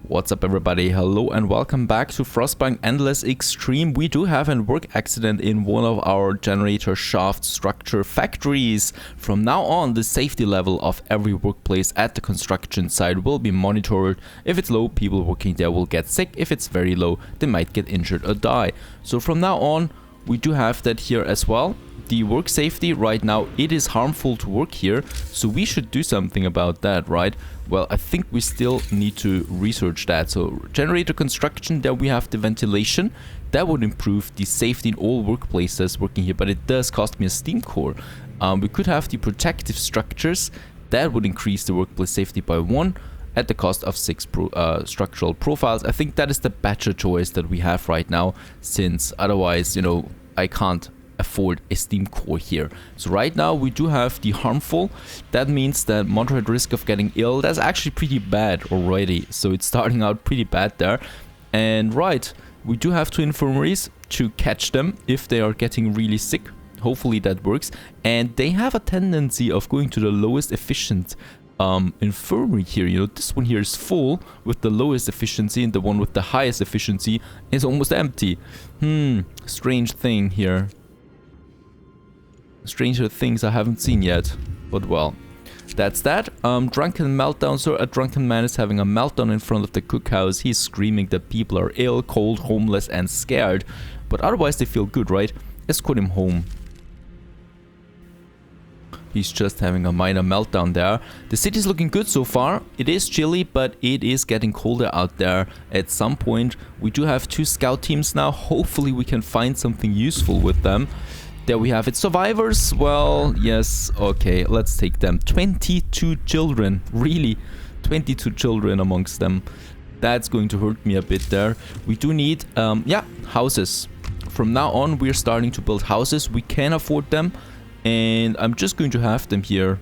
What's up everybody, hello and welcome back to Frostpunk Endless Extreme. We do have a work accident in one of our generator shaft structure factories. From now on, the safety level of every workplace at the construction site will be monitored. If it's low, people working there will get sick. If it's very low, they might get injured or die. So from now on, we do have that here as well. The work safety right now, it is harmful to work here, so we should do something about that, right? Well, I think we still need to research that. So generator construction, there we have the ventilation. That would improve the safety in all workplaces working here, but it does cost me a steam core. We could have the protective structures. That would increase the workplace safety by 1 at the cost of 6 structural profiles. I think that is the better choice that we have right now, since otherwise, you know, I can't afford a steam core here. So right now we do have the harmful. That means that moderate risk of getting ill. That's actually pretty bad already. So it's starting out pretty bad there. And right, we do have 2 infirmaries to catch them if they are getting really sick. Hopefully that works. And they have a tendency of going to the lowest efficient infirmary here. You know, this one here is full with the lowest efficiency, and the one with the highest efficiency is almost empty. Strange thing here. Stranger things I haven't seen yet, but well, that's that. Drunken meltdown. So a drunken man is having a meltdown in front of the cookhouse. He's screaming that people are ill, cold, homeless and scared, but otherwise they feel good, right? Escort him home. He's just having a minor meltdown there. The city's looking good so far. It is chilly, but it is getting colder out there at some point. We do have 2 scout teams now. Hopefully we can find something useful with them. There we have it. Survivors, well, yes, okay, let's take them. 22 children, really, 22 children amongst them. That's going to hurt me a bit there. We do need, houses. From now on, we're starting to build houses. We can afford them, and I'm just going to have them here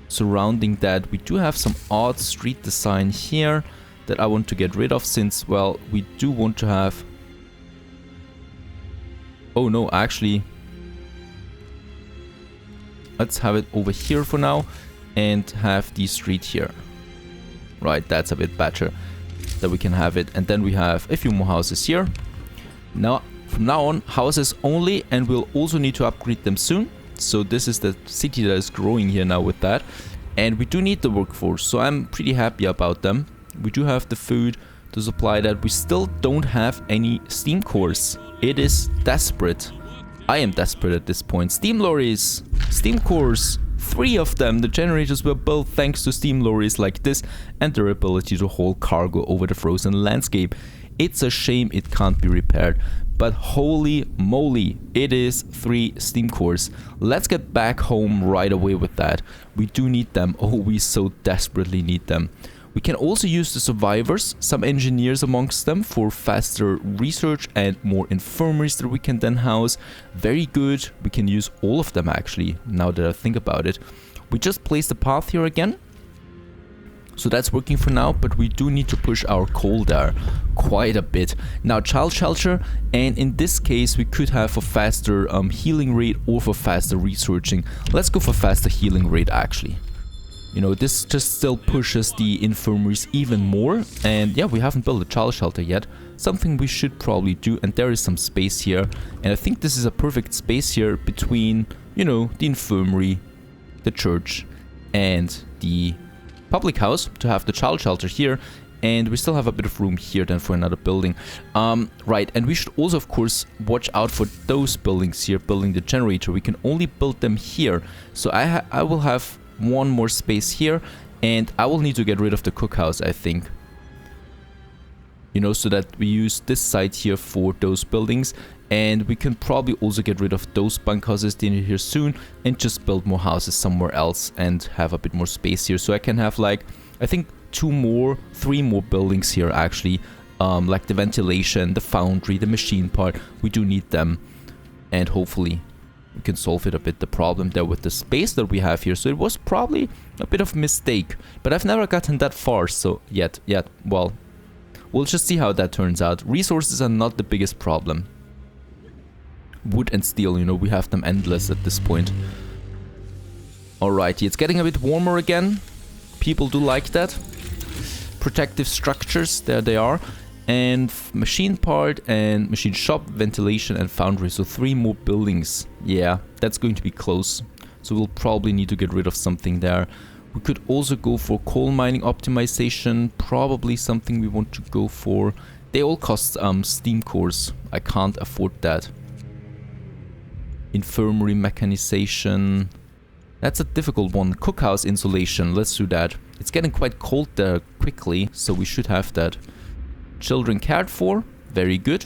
surrounding that. We do have some odd street design here that I want to get rid of, since, well, we do want to have... Oh no, actually... Let's have it over here for now and have the street here. Right, that's a bit better that we can have it. And then we have a few more houses here. Now, from now on, houses only, and we'll also need to upgrade them soon. So this is the city that is growing here now with that. And we do need the workforce, so I'm pretty happy about them. We do have the food to supply that. We still don't have any steam cores. It is desperate. I am desperate at this point. Steam lorries, steam cores, 3 of them. The generators were built thanks to steam lorries like this and their ability to haul cargo over the frozen landscape. It's a shame it can't be repaired, but holy moly, it is 3 steam cores. Let's get back home right away with that. We do need them. Oh, we so desperately need them. We can also use the survivors, some engineers amongst them, for faster research and more infirmaries that we can then house. Very good. We can use all of them actually, now that I think about it. We just placed the path here again. So that's working for now, but we do need to push our coal there quite a bit. Now child shelter, and in this case we could have a faster healing rate or for faster researching. Let's go for faster healing rate actually. You know, this just still pushes the infirmaries even more. And yeah, we haven't built a child shelter yet. Something we should probably do. And there is some space here. And I think this is a perfect space here between, you know, the infirmary, the church, and the public house to have the child shelter here. And we still have a bit of room here then for another building. Right, and we should also, of course, watch out for those buildings here, building the generator. We can only build them here. So I will have 1 more space here, and I will need to get rid of the cookhouse, I think. You know, so that we use this site here for those buildings, and we can probably also get rid of those bunkhouses in here soon and just build more houses somewhere else and have a bit more space here. So I can have, like, I think 3 more buildings here actually, like the ventilation, the foundry, the machine part. We do need them, and hopefully we can solve it a bit, the problem there with the space that we have here. So it was probably a bit of a mistake, but I've never gotten that far, so yet, well, we'll just see how that turns out. Resources are not the biggest problem. Wood and steel, you know, we have them endless at this point. Alrighty, it's getting a bit warmer again. People do like that. protective structures, there they are. And machine part and machine shop, ventilation and foundry. So 3 more buildings. Yeah, that's going to be close. So we'll probably need to get rid of something there. We could also go for coal mining optimization. Probably something we want to go for. They all cost steam cores. I can't afford that. Infirmary mechanization. That's a difficult one. Cookhouse insulation. Let's do that. It's getting quite cold there quickly, so we should have that. Children cared for. Very good.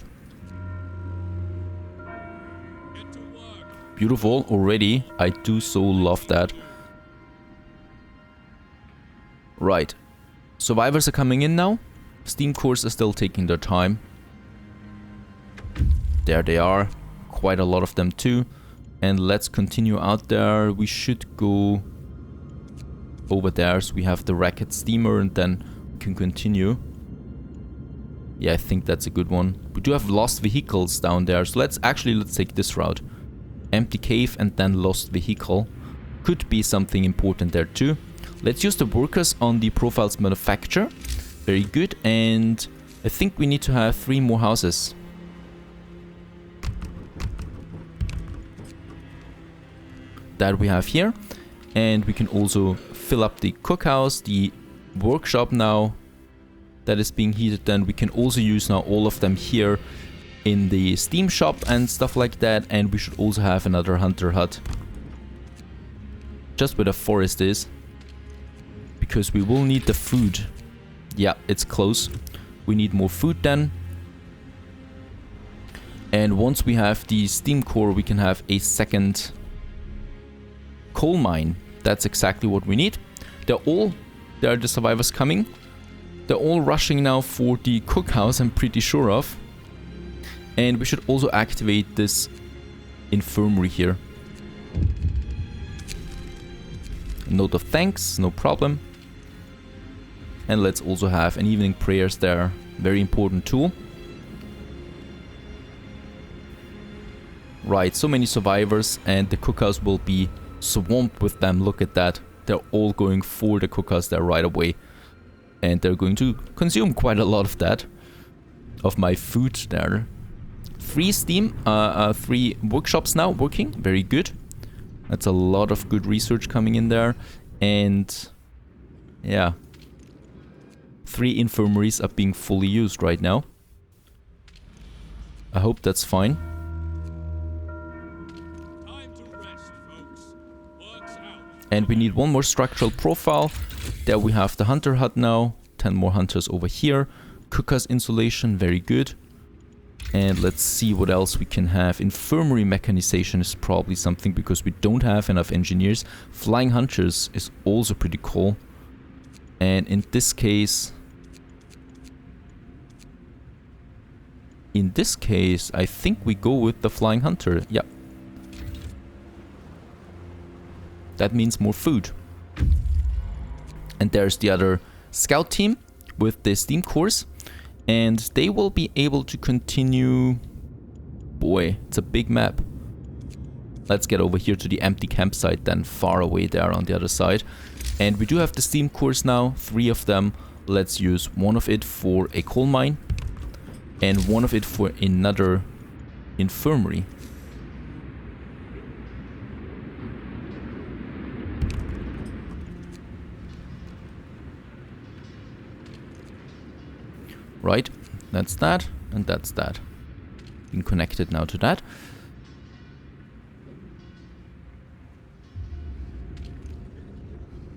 Beautiful already. I do so love that. Right. Survivors are coming in now. Steam cores are still taking their time. There they are. Quite a lot of them too. And let's continue out there. We should go over there. So we have the racket steamer and then we can continue. Yeah, I think that's a good one. We do have lost vehicles down there. So let's take this route. Empty cave and then lost vehicle. Could be something important there too. Let's use the workers on the profiles manufacture. Very good. And I think we need to have 3 more houses. That we have here. And we can also fill up the cookhouse, the workshop now that is being heated. Then we can also use now all of them here in the steam shop and stuff like that. And we should also have another hunter hut just where the forest is, because we will need the food. Yeah, it's close. We need more food then. And once we have the steam core, we can have a second coal mine. That's exactly what we need. There are the survivors coming. They're all rushing now for the cookhouse, I'm pretty sure of. And we should also activate this infirmary here. Note of thanks, no problem. And let's also have an evening prayers there. Very important tool. Right, so many survivors and the cookhouse will be swamped with them. Look at that. They're all going for the cookhouse there right away. And they're going to consume quite a lot of that. Of my food there. 3 steam, 3 workshops now working. Very good. That's a lot of good research coming in there. And yeah. 3 infirmaries are being fully used right now. I hope that's fine. And we need 1 more structural profile. There we have the hunter hut now. 10 more hunters over here. Cookhouse insulation, very good. And let's see what else we can have. Infirmary mechanization is probably something because we don't have enough engineers. Flying hunters is also pretty cool. And in this case, I think we go with the flying hunter. Yep. That means more food. And there's the other scout team with the steam cores. And they will be able to continue. Boy, it's a big map. Let's get over here to the empty campsite then, far away there on the other side. And we do have the steam cores now, 3 of them. Let's use 1 of it for a coal mine. And 1 of it for another infirmary. Right, that's that, and that's that. Being connected now to that.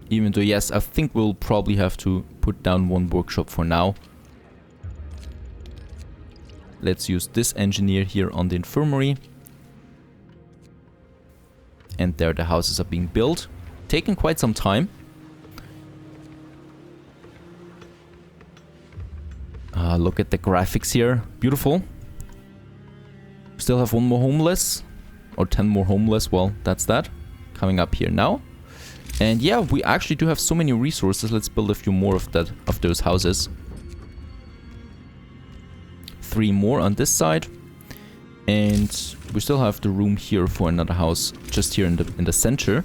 Even though, yes, I think we'll probably have to put down 1 workshop for now. Let's use this engineer here on the infirmary. And there the houses are being built. Taking quite some time. Look at the graphics here. Beautiful. Still have 1 more homeless. Or 10 more homeless. Well, that's that. Coming up here now. And yeah, we actually do have so many resources. Let's build a few more of those houses. 3 more on this side. And we still have the room here for another house. Just here in the center.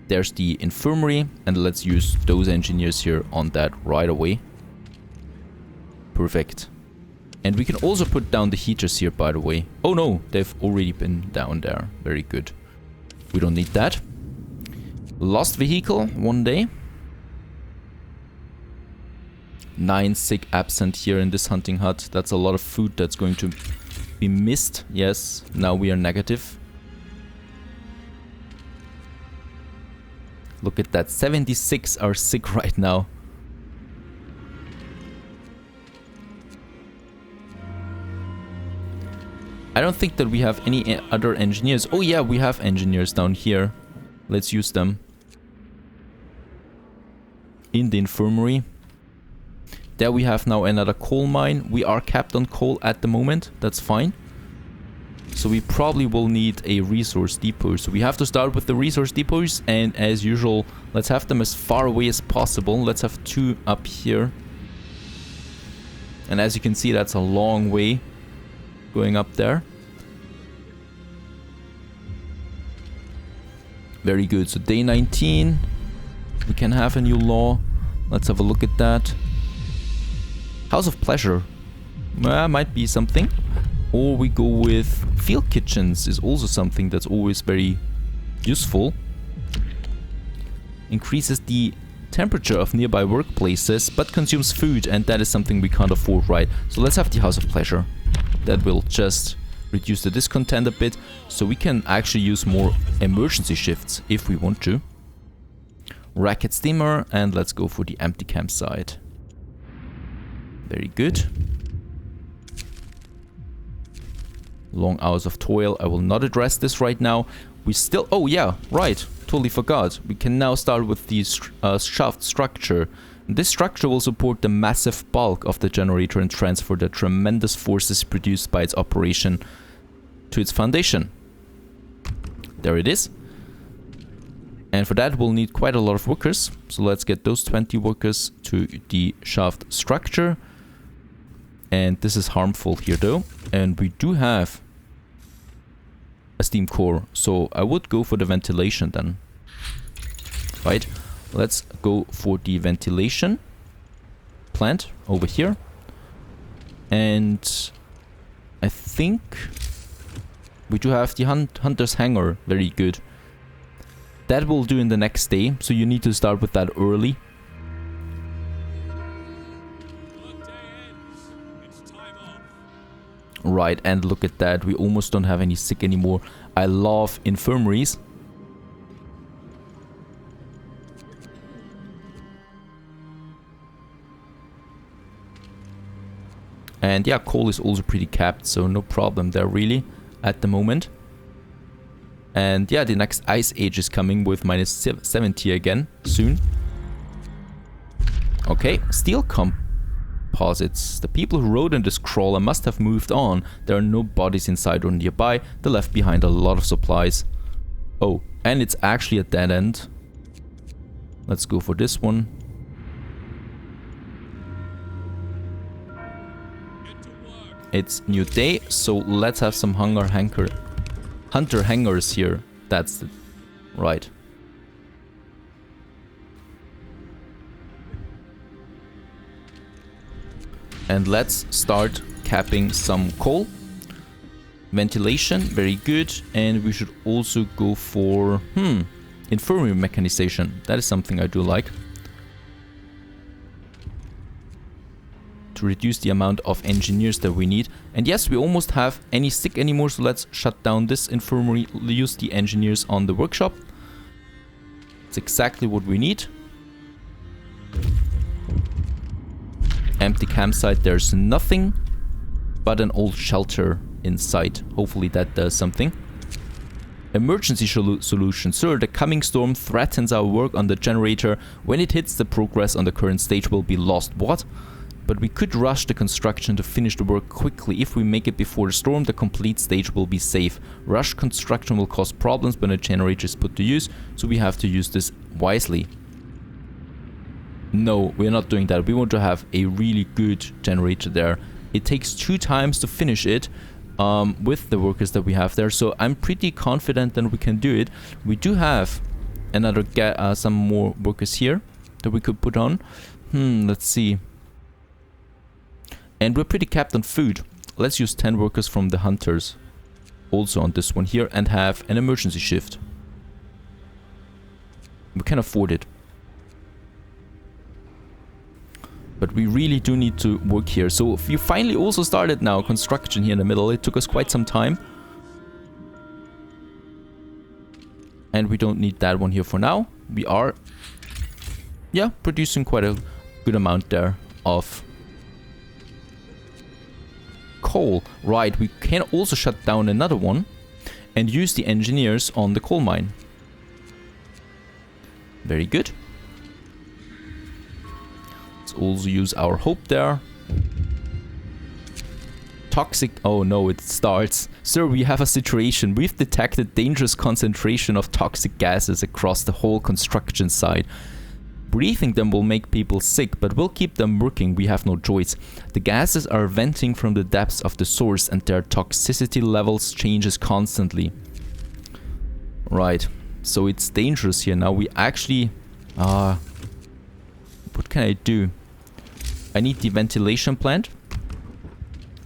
There's the infirmary, and let's use those engineers here on that right away. Perfect. And we can also put down the heaters here, by the way. Oh no, they've already been down there. Very good. We don't need that. Lost vehicle, 1 day. 9 sick absent here in this hunting hut. That's a lot of food that's going to be missed. Yes, now we are negative. Look at that, 76 are sick right now. I don't think that we have any other engineers. Oh yeah, we have engineers down here. Let's use them. In the infirmary. There we have now another coal mine. We are capped on coal at the moment. That's fine. So we probably will need a resource depot. So we have to start with the resource depots. And as usual, let's have them as far away as possible. Let's have 2 up here. And as you can see, that's a long way going up there. Very good. So day 19. We can have a new law. Let's have a look at that. House of Pleasure. Might be something. Or we go with field kitchens is also something that's always very useful. Increases the temperature of nearby workplaces, but consumes food, and that is something we can't afford, right? So let's have the House of Pleasure. That will just reduce the discontent a bit, so we can actually use more emergency shifts if we want to. Racket steamer, and let's go for the empty campsite. Very good. Long hours of toil. I will not address this right now. We still... Oh yeah, right. Totally forgot. We can now start with the shaft structure. This structure will support the massive bulk of the generator and transfer the tremendous forces produced by its operation to its foundation. There it is. And for that we'll need quite a lot of workers. So let's get those 20 workers to the shaft structure. And this is harmful here though. And we do have a steam core. So I would go for the ventilation then. Right. Let's go for the ventilation plant over here. And I think we do have the hunter's hangar. Very good. That will do in the next day. So you need to start with that early. Right, and look at that. We almost don't have any sick anymore. I love infirmaries. And yeah, coal is also pretty capped, so no problem there really at the moment. And yeah, the next ice age is coming with minus 70 again soon. Okay, steel composites. The people who rode in this crawler must have moved on. There are no bodies inside or nearby. They left behind a lot of supplies. Oh, and it's actually a dead end. Let's go for this one. It's new day, so let's have some hunter hangars here. That's the right. And let's start capping some coal. Ventilation, very good. And we should also go for infirmary mechanization. That is something I do like. To reduce the amount of engineers that we need. And yes, we almost have any sick anymore, so let's shut down this infirmary, use the engineers on the workshop. It's exactly what we need. Empty campsite, there's nothing but an old shelter in sight. Hopefully that does something. Emergency solution. Sir, the coming storm threatens our work on the generator. When it hits, the progress on the current stage will be lost. What? But we could rush the construction to finish the work quickly. If we make it before the storm, the complete stage will be safe. Rush construction will cause problems when a generator is put to use, so we have to use this wisely. No, we're not doing that. We want to have a really good generator there. It takes 2 times to finish it with the workers that we have there, so I'm pretty confident that we can do it. We do have some more workers here that we could put on. Let's see. And we're pretty capped on food. Let's use 10 workers from the hunters also on this one here and have an emergency shift. We can afford it. But we really do need to work here. So if you finally also started now construction here in the middle, it took us quite some time. And we don't need that one here for now. We are, yeah, producing quite a good amount there of coal. Right, we can also shut down another one and use the engineers on the coal mine. Very good. Let's also use our hope there. Toxic... Oh no, it starts. Sir, we have a situation. We've detected dangerous concentration of toxic gases across the whole construction site. Breathing them will make people sick, but we'll keep them working. We have no choice. The gases are venting from the depths of the source and their toxicity levels changes constantly. Right. So it's dangerous here now. We actually... what can I do? I need the ventilation plant.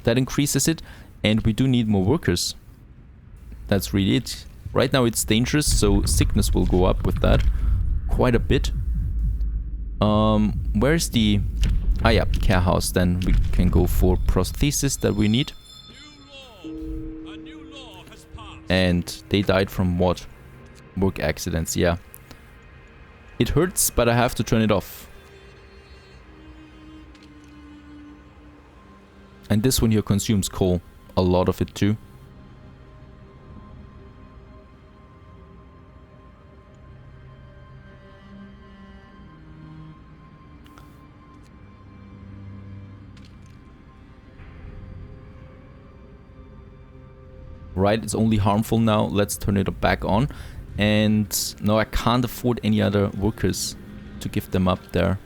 That increases it. And we do need more workers. That's really it. Right now it's dangerous, so sickness will go up with that. Quite a bit. Where's the... Ah yeah, care house. Then we can go for prosthesis that we need. And they died from what? Work accidents, yeah. It hurts, but I have to turn it off. And this one here consumes coal. A lot of it too. Right, it's only harmful now. Let's turn it back on. And no, I can't afford any other workers to give them up there.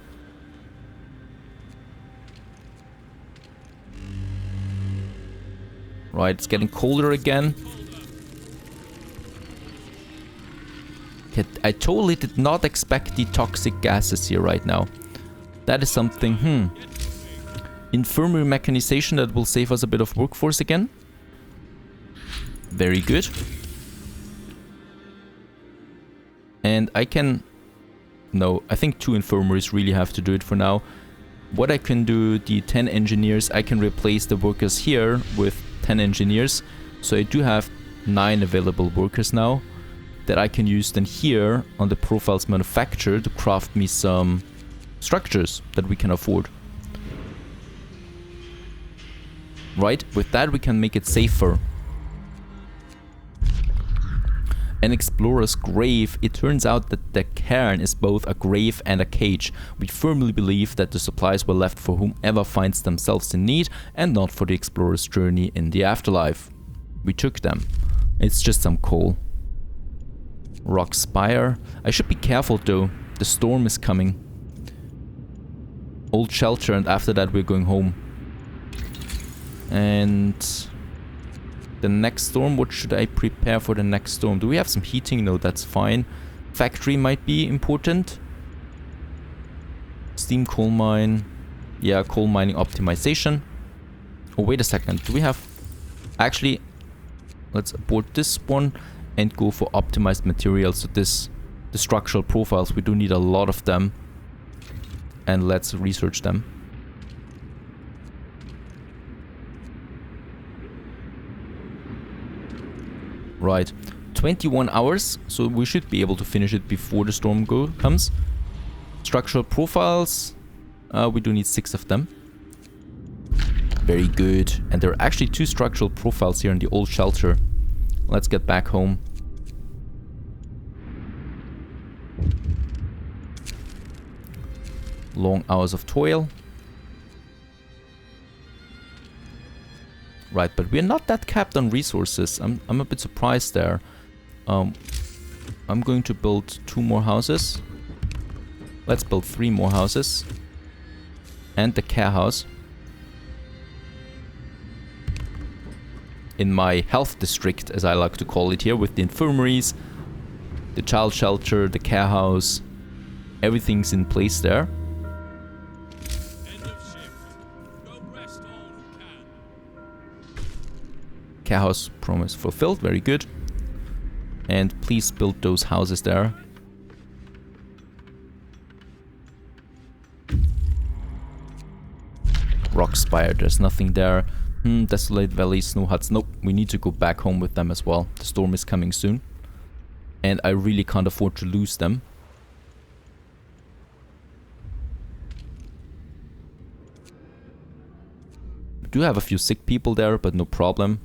Right, it's getting colder again. Okay, I totally did not expect the toxic gases here right now. That is something, Infirmary mechanization, that will save us a bit of workforce again. Very good. And I can... No, I think 2 infirmaries really have to do it for now. What I can do, the 10 engineers, I can replace the workers here with 10 engineers. So I do have 9 available workers now that I can use then here on the profiles manufacturer to craft me some structures that we can afford. Right, with that we can make it safer. An explorer's grave. It turns out that the cairn is both a grave and a cage. We firmly believe that the supplies were left for whomever finds themselves in need and not for the explorer's journey in the afterlife. We took them. It's just some coal. Rock spire. I should be careful though. The storm is coming. Old shelter, and after that we're going home. And... the next storm, what should I prepare for the next storm? Do we have some heating? No, that's fine. Factory might be important. Steam coal mine. Yeah, coal mining optimization. Oh, wait a second. Do we have... Actually, let's abort this one and go for optimized materials. So this, the structural profiles, we do need a lot of them. And let's research them. Right, 21 hours, so we should be able to finish it before the storm comes. Structural profiles, we do need 6 of them. Very good. And there are actually 2 structural profiles here in the old shelter. Let's get back home. Long hours of toil. Right, but we're not that capped on resources. I'm a bit surprised there. I'm going to build 2 more houses. Let's build 3 more houses. And the care house. In my health district, as I like to call it here, with the infirmaries, The child shelter, the care house, everything's in place there. Care house promise fulfilled, very good. And please build those houses there. Rockspire, there's nothing there. Desolate Valley, Snow Huts. Nope, we need to go back home with them as well. The storm is coming soon. And I really can't afford to lose them. We do have a few sick people there, but no problem.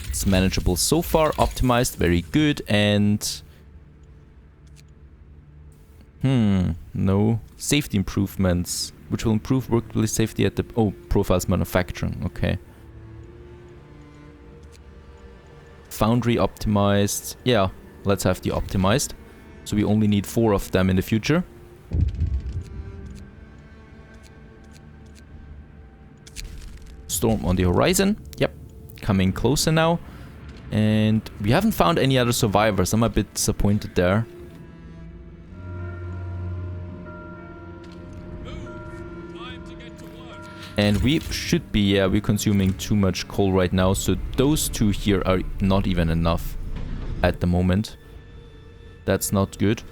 It's manageable so far. Optimized, very good. And... no. Safety improvements, which will improve workplace safety at the... Oh, profiles manufacturing, okay. Foundry optimized. Yeah, let's have the optimized. So we only need 4 of them in the future. Storm on the horizon. Yep, coming closer now. And we haven't found any other survivors. I'm a bit disappointed there. And we should be, yeah, we're consuming too much coal right now. So those 2 here are not even enough at the moment. That's not good.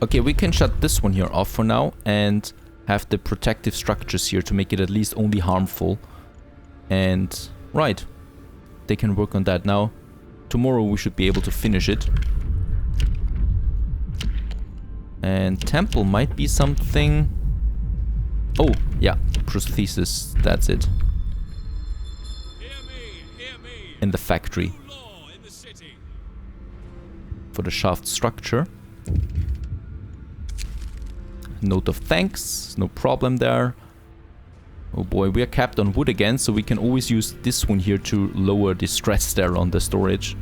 Okay, we can shut this one here off for now and have the protective structures here to make it at least only harmful. And, right, they can work on that now. Tomorrow we should be able to finish it. And temple might be something... Oh, yeah, prosthesis, that's it. In the factory. For the shaft structure. Note of thanks, no problem there. Oh boy, we are capped on wood again, so we can always use this one here to lower the stress there on the storage.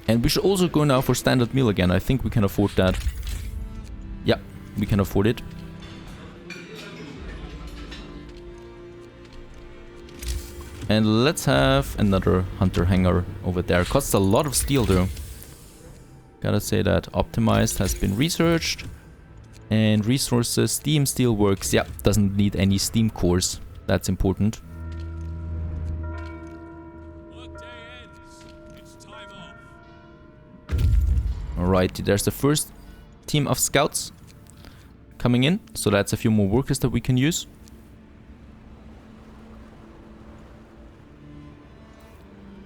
And we should also go now for standard meal again. I think we can afford that. Yeah, we can afford it. And let's have another hunter hangar over there. Costs a lot of steel though. Gotta say that. Optimized has been researched. And resources, steam steel works. Yeah, doesn't need any steam cores. That's important. Alright, there's the first team of scouts coming in. So that's a few more workers that we can use.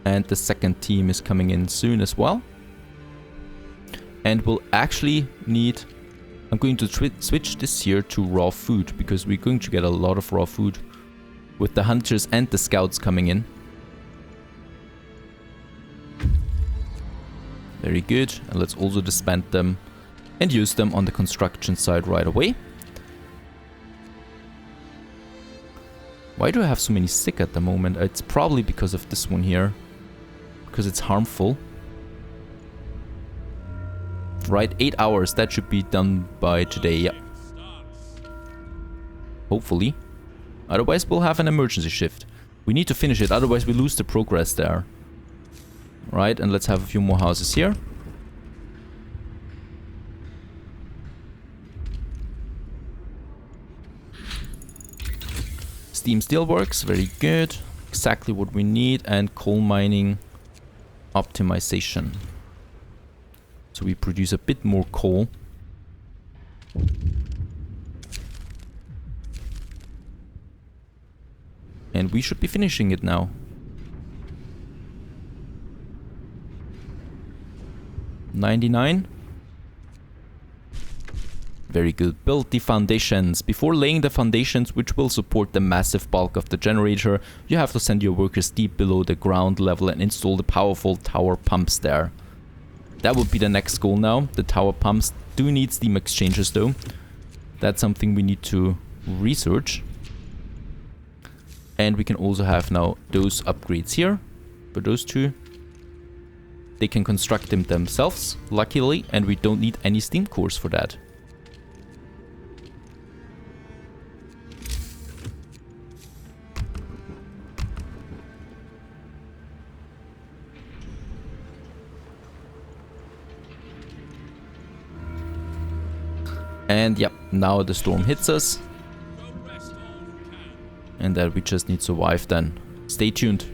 And the second team is coming in soon as well. And we'll actually need... I'm going to switch this here to raw food, because we're going to get a lot of raw food with the hunters and the scouts coming in. Very good. And let's also disband them and use them on the construction side right away. Why do I have so many sick at the moment? It's probably because of this one here. Because it's harmful. Right, 8 hours. That should be done by today, yeah. Hopefully. Otherwise we'll have an emergency shift. We need to finish it, otherwise we lose the progress there. Right, and let's have a few more houses here. Steam steel works, very good. Exactly what we need. And coal mining optimization. So we produce a bit more coal. And we should be finishing it now. $99. Very good. Build the foundations. Before laying the foundations, which will support the massive bulk of the generator, you have to send your workers deep below the ground level and install the powerful tower pumps there. That would be the next goal now. The tower pumps do need steam exchangers though. That's something we need to research. And we can also have now those upgrades here. For those two. They can construct them themselves, luckily, and we don't need any steam cores for that. And yep, now the storm hits us. And that we just need to survive then. Stay tuned.